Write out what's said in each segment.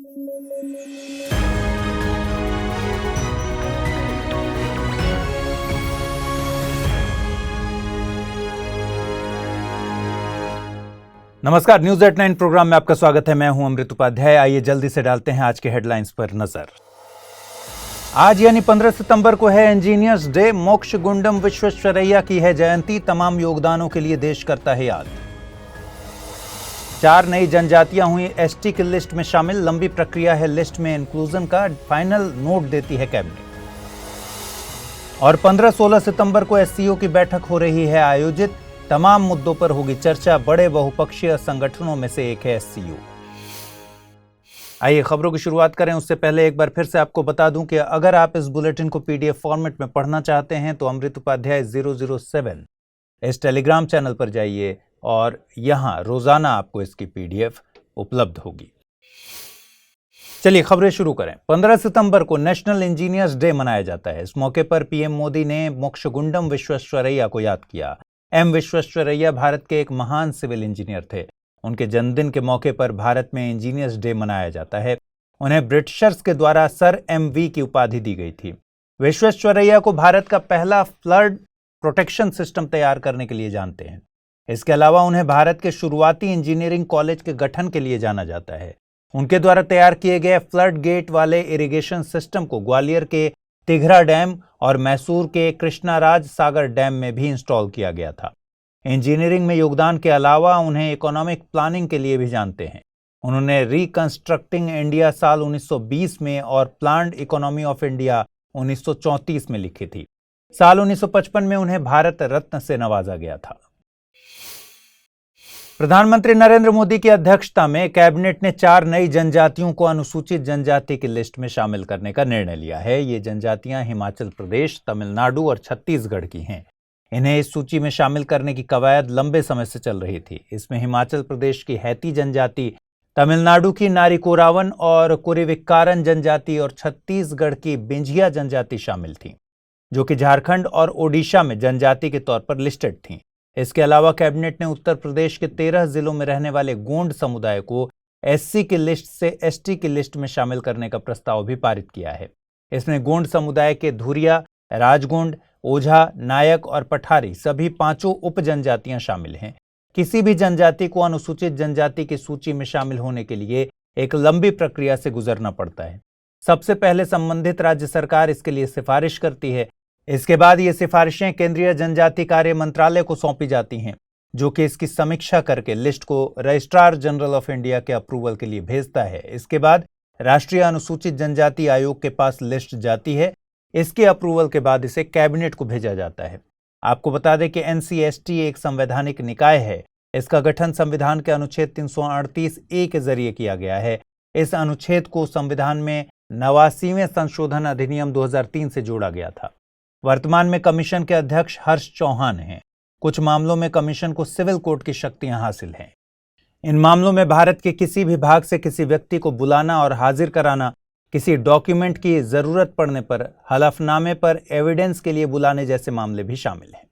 नमस्कार, news at 9 programme में आपका स्वागत है। मैं हूं अमृत उपाध्याय। आइए जल्दी से डालते हैं आज के हेडलाइंस पर नजर। आज यानी 15 सितंबर को है इंजीनियर्स डे। मोक्ष गुंडम विश्वेश्वरैया की है जयंती। तमाम योगदानों के लिए देश करता है याद। 4 नई जनजातियां हुई एसटी की लिस्ट में शामिल। लंबी प्रक्रिया है लिस्ट में इंक्लूजन का, फाइनल नोट देती है कैबिनेट। और 15-16 सितंबर को एससीओ की बैठक हो रही है आयोजित। तमाम मुद्दों पर होगी चर्चा। बड़े बहुपक्षीय संगठनों में से एक है एससीओ। आइए खबरों की शुरुआत करें। उससे पहले एक बार फिर से आपको बता दूं कि अगर आप इस बुलेटिन को पीडीएफ फॉर्मेट में पढ़ना चाहते हैं तो अमृत उपाध्याय 007 इस टेलीग्राम चैनल पर जाइए और यहां रोजाना आपको इसकी पीडीएफ उपलब्ध होगी। चलिए खबरें शुरू करें। 15 सितंबर को नेशनल इंजीनियर्स डे मनाया जाता है। इस मौके पर पीएम मोदी ने मोक्षगुंडम विश्वेश्वरैया को याद किया। एम विश्वेश्वरैया भारत के एक महान सिविल इंजीनियर थे। उनके जन्मदिन के मौके पर भारत में इंजीनियर्स डे मनाया जाता है। उन्हें ब्रिटिशर्स के द्वारा सर एमवी की उपाधि दी गई थी। विश्वेश्वरैया को भारत का पहला फ्लड प्रोटेक्शन सिस्टम तैयार करने के लिए जानते हैं। इसके अलावा उन्हें भारत के शुरुआती इंजीनियरिंग कॉलेज के गठन के लिए जाना जाता है। उनके द्वारा तैयार किए गए फ्लड गेट वाले इरिगेशन सिस्टम को ग्वालियर के तिघरा डैम और मैसूर के कृष्णाराज सागर डैम में भी इंस्टॉल किया गया था। इंजीनियरिंग में योगदान के अलावा उन्हें इकोनॉमिक प्लानिंग के लिए भी जानते हैं। उन्होंने रिकंस्ट्रक्टिंग इंडिया साल 1920 में और प्लान्ड इकोनॉमी ऑफ इंडिया 1934 में लिखी थी। साल 1955 में उन्हें भारत रत्न से नवाजा गया था। प्रधानमंत्री नरेंद्र मोदी की अध्यक्षता में कैबिनेट ने 4 नई जनजातियों को अनुसूचित जनजाति की लिस्ट में शामिल करने का निर्णय लिया है। ये जनजातियां हिमाचल प्रदेश, तमिलनाडु और छत्तीसगढ़ की हैं। इन्हें इस सूची में शामिल करने की कवायद लंबे समय से चल रही थी। इसमें हिमाचल प्रदेश की हैती जनजाति, तमिलनाडु की नारिकोरावन और कुरीविक्कारन जनजाति और छत्तीसगढ़ की बिंझिया जनजाति शामिल थी, जो कि झारखंड और ओडिशा में जनजाति के तौर पर लिस्टेड थीं। इसके अलावा कैबिनेट ने उत्तर प्रदेश के 13 जिलों में रहने वाले गोंड समुदाय को एससी की लिस्ट से एसटी की लिस्ट में शामिल करने का प्रस्ताव भी पारित किया है। इसमें गोंड समुदाय के धुरिया, राजगोंड, ओझा, नायक और पठारी सभी 5 उप जनजातियां शामिल हैं। किसी भी जनजाति को अनुसूचित जनजाति की सूची में शामिल होने के लिए एक लंबी प्रक्रिया से गुजरना पड़ता है। सबसे पहले संबंधित राज्य सरकार इसके लिए सिफारिश करती है। इसके बाद ये सिफारिशें केंद्रीय जनजाति कार्य मंत्रालय को सौंपी जाती हैं, जो कि इसकी समीक्षा करके लिस्ट को रजिस्ट्रार जनरल ऑफ इंडिया के अप्रूवल के लिए भेजता है। इसके बाद राष्ट्रीय अनुसूचित जनजाति आयोग के पास लिस्ट जाती है। इसके अप्रूवल के बाद इसे कैबिनेट को भेजा जाता है। आपको बता दें कि एनसीएसटी एक संवैधानिक निकाय है। इसका गठन संविधान के अनुच्छेद 338A के जरिए किया गया है। इस अनुच्छेद को संविधान में 89वें संशोधन अधिनियम 2003 से जोड़ा गया था। वर्तमान में कमीशन के अध्यक्ष हर्ष चौहान हैं। कुछ मामलों में कमीशन को सिविल कोर्ट की शक्तियां हासिल हैं। इन मामलों में भारत के किसी भी भाग से किसी व्यक्ति को बुलाना और हाजिर कराना, किसी डॉक्यूमेंट की जरूरत पड़ने पर हलफनामे पर एविडेंस के लिए बुलाने जैसे मामले भी शामिल हैं।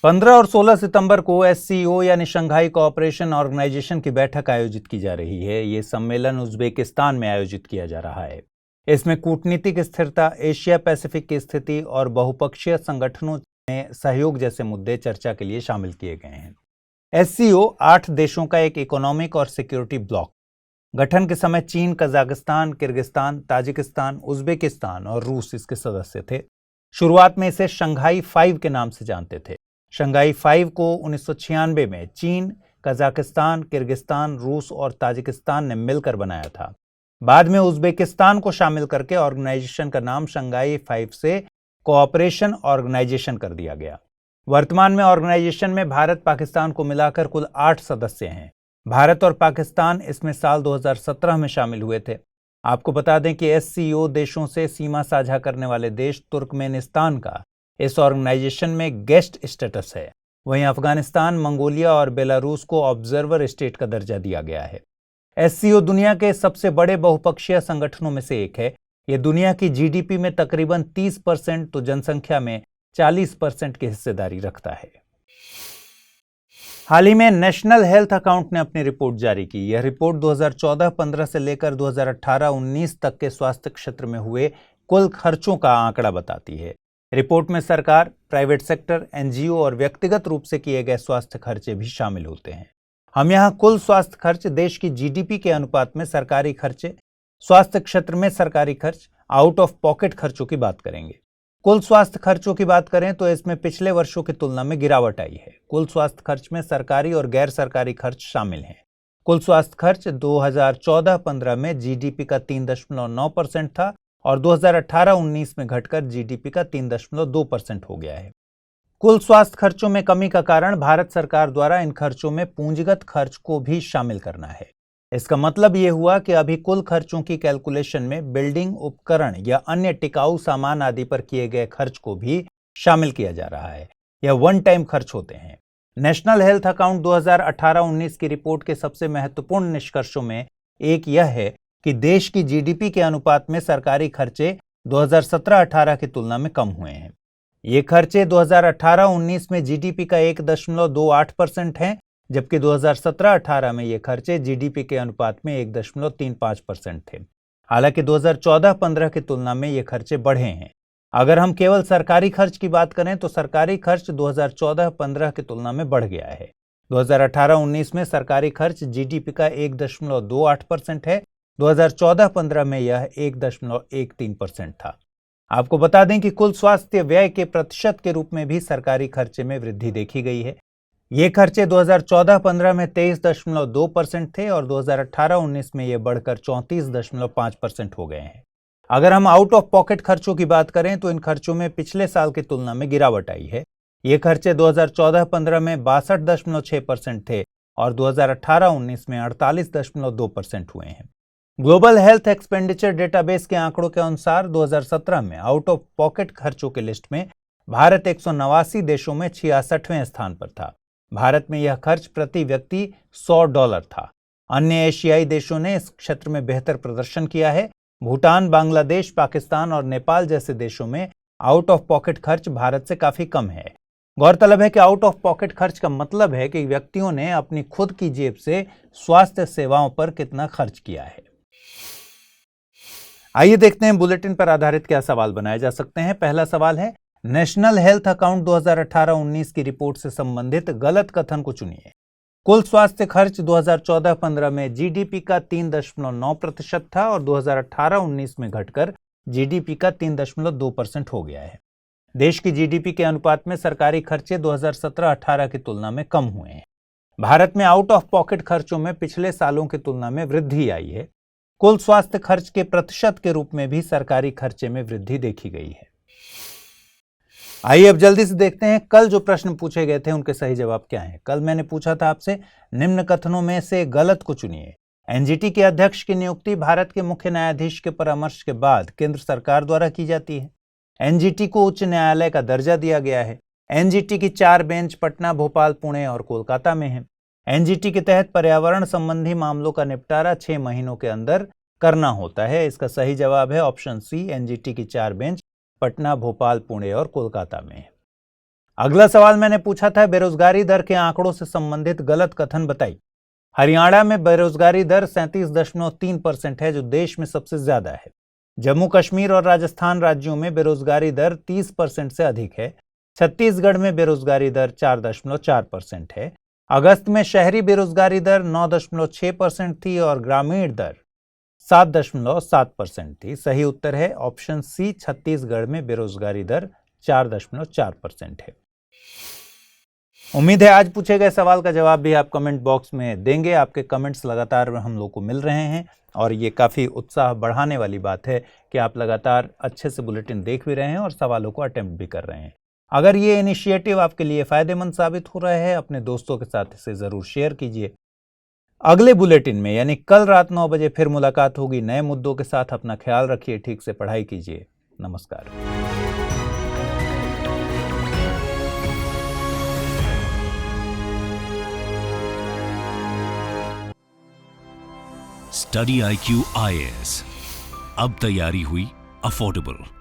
15 और 16 सितंबर को एससीओ यानी शंघाई कोऑपरेशन ऑर्गेनाइजेशन की बैठक आयोजित की जा रही है। ये सम्मेलन उज्बेकिस्तान में आयोजित किया जा रहा है। इसमें कूटनीतिक स्थिरता, एशिया पैसिफिक की स्थिति और बहुपक्षीय संगठनों में सहयोग जैसे मुद्दे चर्चा के लिए शामिल किए गए हैं। एससीओ 8 देशों का एक इकोनॉमिक और सिक्योरिटी ब्लॉक। गठन के समय चीन, कजाकिस्तान, किर्गिस्तान, ताजिकिस्तान, उज्बेकिस्तान और रूस इसके सदस्य थे। शुरुआत में इसे शंघाई 5 के नाम से जानते थे। शंघाई 5 को 1996 में चीन, कजाकिस्तान, किर्गिस्तान, रूस और ताजिकिस्तान ने मिलकर बनाया था। बाद में उज्बेकिस्तान को शामिल करके ऑर्गेनाइजेशन का नाम शंघाई 5 से कोऑपरेशन ऑर्गेनाइजेशन कर दिया गया। वर्तमान में ऑर्गेनाइजेशन में भारत, पाकिस्तान को मिलाकर कुल 8 सदस्य हैं। भारत और पाकिस्तान इसमें साल 2017 में शामिल हुए थे। आपको बता दें कि एससीओ देशों से सीमा साझा करने वाले देश तुर्कमेनिस्तान का इस ऑर्गेनाइजेशन में गेस्ट स्टेटस है। वहीं अफगानिस्तान, मंगोलिया और बेलारूस को ऑब्जर्वर स्टेट का दर्जा दिया गया है। एससीओ दुनिया के सबसे बड़े बहुपक्षीय संगठनों में से एक है। यह दुनिया की जीडीपी में तकरीबन 30% तो जनसंख्या में 40% की हिस्सेदारी रखता है। हाल ही में नेशनल हेल्थ अकाउंट ने अपनी रिपोर्ट जारी की। यह रिपोर्ट 2014-15 से लेकर 2018-19 तक के स्वास्थ्य क्षेत्र में हुए कुल खर्चों का आंकड़ा बताती है। रिपोर्ट में सरकार, प्राइवेट सेक्टर, एनजीओ और व्यक्तिगत रूप से किए गए स्वास्थ्य खर्चे भी शामिल होते हैं। हम यहाँ कुल स्वास्थ्य खर्च, देश की जीडीपी के अनुपात में सरकारी खर्चे, स्वास्थ्य क्षेत्र में सरकारी खर्च, आउट ऑफ पॉकेट खर्चों की बात करेंगे। कुल स्वास्थ्य खर्चों की बात करें तो इसमें पिछले वर्षों की तुलना में गिरावट आई है। कुल स्वास्थ्य खर्च में सरकारी और गैर सरकारी खर्च शामिल हैं। कुल स्वास्थ्य खर्च 2014-15 में जीडीपी का 3.9% था और 2018-19 में घटकर जीडीपी का 3.2% हो गया है। कुल स्वास्थ्य खर्चों में कमी का कारण भारत सरकार द्वारा इन खर्चों में पूंजीगत खर्च को भी शामिल करना है। इसका मतलब यह हुआ कि अभी कुल खर्चों की कैलकुलेशन में बिल्डिंग, उपकरण या अन्य टिकाऊ सामान आदि पर किए गए खर्च को भी शामिल किया जा रहा है। यह वन टाइम खर्च होते हैं। नेशनल हेल्थ अकाउंट 2018-19 की रिपोर्ट के सबसे महत्वपूर्ण निष्कर्षों में एक यह है कि देश की जीडीपी के अनुपात में सरकारी खर्चे 2017-18 की तुलना में कम हुए हैं। ये खर्चे 2018-19 में जीडीपी का 1.28% हैं, जबकि 2017-18 में ये खर्चे जीडीपी के अनुपात में 1.35% थे। हालांकि 2014-15 की तुलना में ये खर्चे बढ़े हैं। अगर हम केवल सरकारी खर्च की बात करें तो सरकारी खर्च 2014-15 की तुलना में बढ़ गया है। 2018-19 में सरकारी खर्च जीडीपी का 1.28% है। 2014-15 में यह 1.13% था। आपको बता दें कि कुल स्वास्थ्य व्यय के प्रतिशत के रूप में भी सरकारी खर्चे में वृद्धि देखी गई है। ये खर्चे 2014-15 में 23.2% थे और 2018-19 में ये बढ़कर 34.5% हो गए हैं। अगर हम आउट ऑफ पॉकेट खर्चों की बात करें तो इन खर्चों में पिछले साल की तुलना में गिरावट आई है। ये खर्चे 2014-15 में 62.6% थे और 2018-19 में 48.2% हुए हैं। ग्लोबल हेल्थ एक्सपेंडिचर डेटाबेस के आंकड़ों के अनुसार 2017 में आउट ऑफ पॉकेट खर्चों की लिस्ट में भारत 189 देशों में 66वें स्थान पर था। भारत में यह खर्च प्रति व्यक्ति $100 था। अन्य एशियाई देशों ने इस क्षेत्र में बेहतर प्रदर्शन किया है। भूटान, बांग्लादेश, पाकिस्तान और नेपाल जैसे देशों में आउट ऑफ पॉकेट खर्च भारत से काफी कम है। गौरतलब है कि आउट ऑफ पॉकेट खर्च का मतलब है कि व्यक्तियों ने अपनी खुद की जेब से स्वास्थ्य सेवाओं पर कितना खर्च किया है। आइए देखते हैं बुलेटिन पर आधारित क्या सवाल बनाए जा सकते हैं। पहला सवाल है, नेशनल हेल्थ अकाउंट 2018-19 की रिपोर्ट से संबंधित गलत कथन को चुनिए। कुल स्वास्थ्य खर्च 2014-15 में जीडीपी का 3.9% था और 2018-19 में घटकर जीडीपी का 3.2% हो गया है। देश की जीडीपी के अनुपात में सरकारी खर्चे 2017-18 की तुलना में कम हुए हैं। भारत में आउट ऑफ पॉकेट खर्चों में पिछले सालों की तुलना में वृद्धि आई है। कुल स्वास्थ्य खर्च के प्रतिशत के रूप में भी सरकारी खर्चे में वृद्धि देखी गई है। आइए अब जल्दी से देखते हैं कल जो प्रश्न पूछे गए थे उनके सही जवाब क्या हैं। कल मैंने पूछा था आपसे, निम्न कथनों में से गलत को चुनिए। एनजीटी के अध्यक्ष की नियुक्ति भारत के मुख्य न्यायाधीश के परामर्श के बाद केंद्र सरकार द्वारा की जाती है। एनजीटी को उच्च न्यायालय का दर्जा दिया गया है। एनजीटी की 4 बेंच पटना, भोपाल, पुणे और कोलकाता में है। एनजीटी के तहत पर्यावरण संबंधी मामलों का निपटारा 6 महीनों के अंदर करना होता है। इसका सही जवाब है ऑप्शन सी, एनजीटी की 4 बेंच पटना, भोपाल, पुणे और कोलकाता में है। अगला सवाल मैंने पूछा था, बेरोजगारी दर के आंकड़ों से संबंधित गलत कथन बताइए। हरियाणा में बेरोजगारी दर 37.3% है, जो देश में सबसे ज्यादा है। जम्मू कश्मीर और राजस्थान राज्यों में बेरोजगारी दर 30% से अधिक है। छत्तीसगढ़ में बेरोजगारी दर 4.4% है। अगस्त में शहरी बेरोजगारी दर 9.6% थी और ग्रामीण दर 7.7% थी। सही उत्तर है ऑप्शन सी, छत्तीसगढ़ में बेरोजगारी दर 4.4% है। उम्मीद है आज पूछे गए सवाल का जवाब भी आप कमेंट बॉक्स में देंगे। आपके कमेंट्स लगातार हम लोग को मिल रहे हैं और ये काफ़ी उत्साह बढ़ाने वाली बात है कि आप लगातार अच्छे से बुलेटिन देख भी रहे हैं और सवालों को अटेम्प्ट भी कर रहे हैं। अगर ये इनिशिएटिव आपके लिए फ़ायदेमंद साबित हो रहा है, अपने दोस्तों के साथ इसे ज़रूर शेयर कीजिए। अगले बुलेटिन में यानी कल रात 9 बजे फिर मुलाकात होगी नए मुद्दों के साथ। अपना ख्याल रखिए, ठीक से पढ़ाई कीजिए। नमस्कार। स्टडी IQ IAS, अब तैयारी हुई अफोर्डेबल।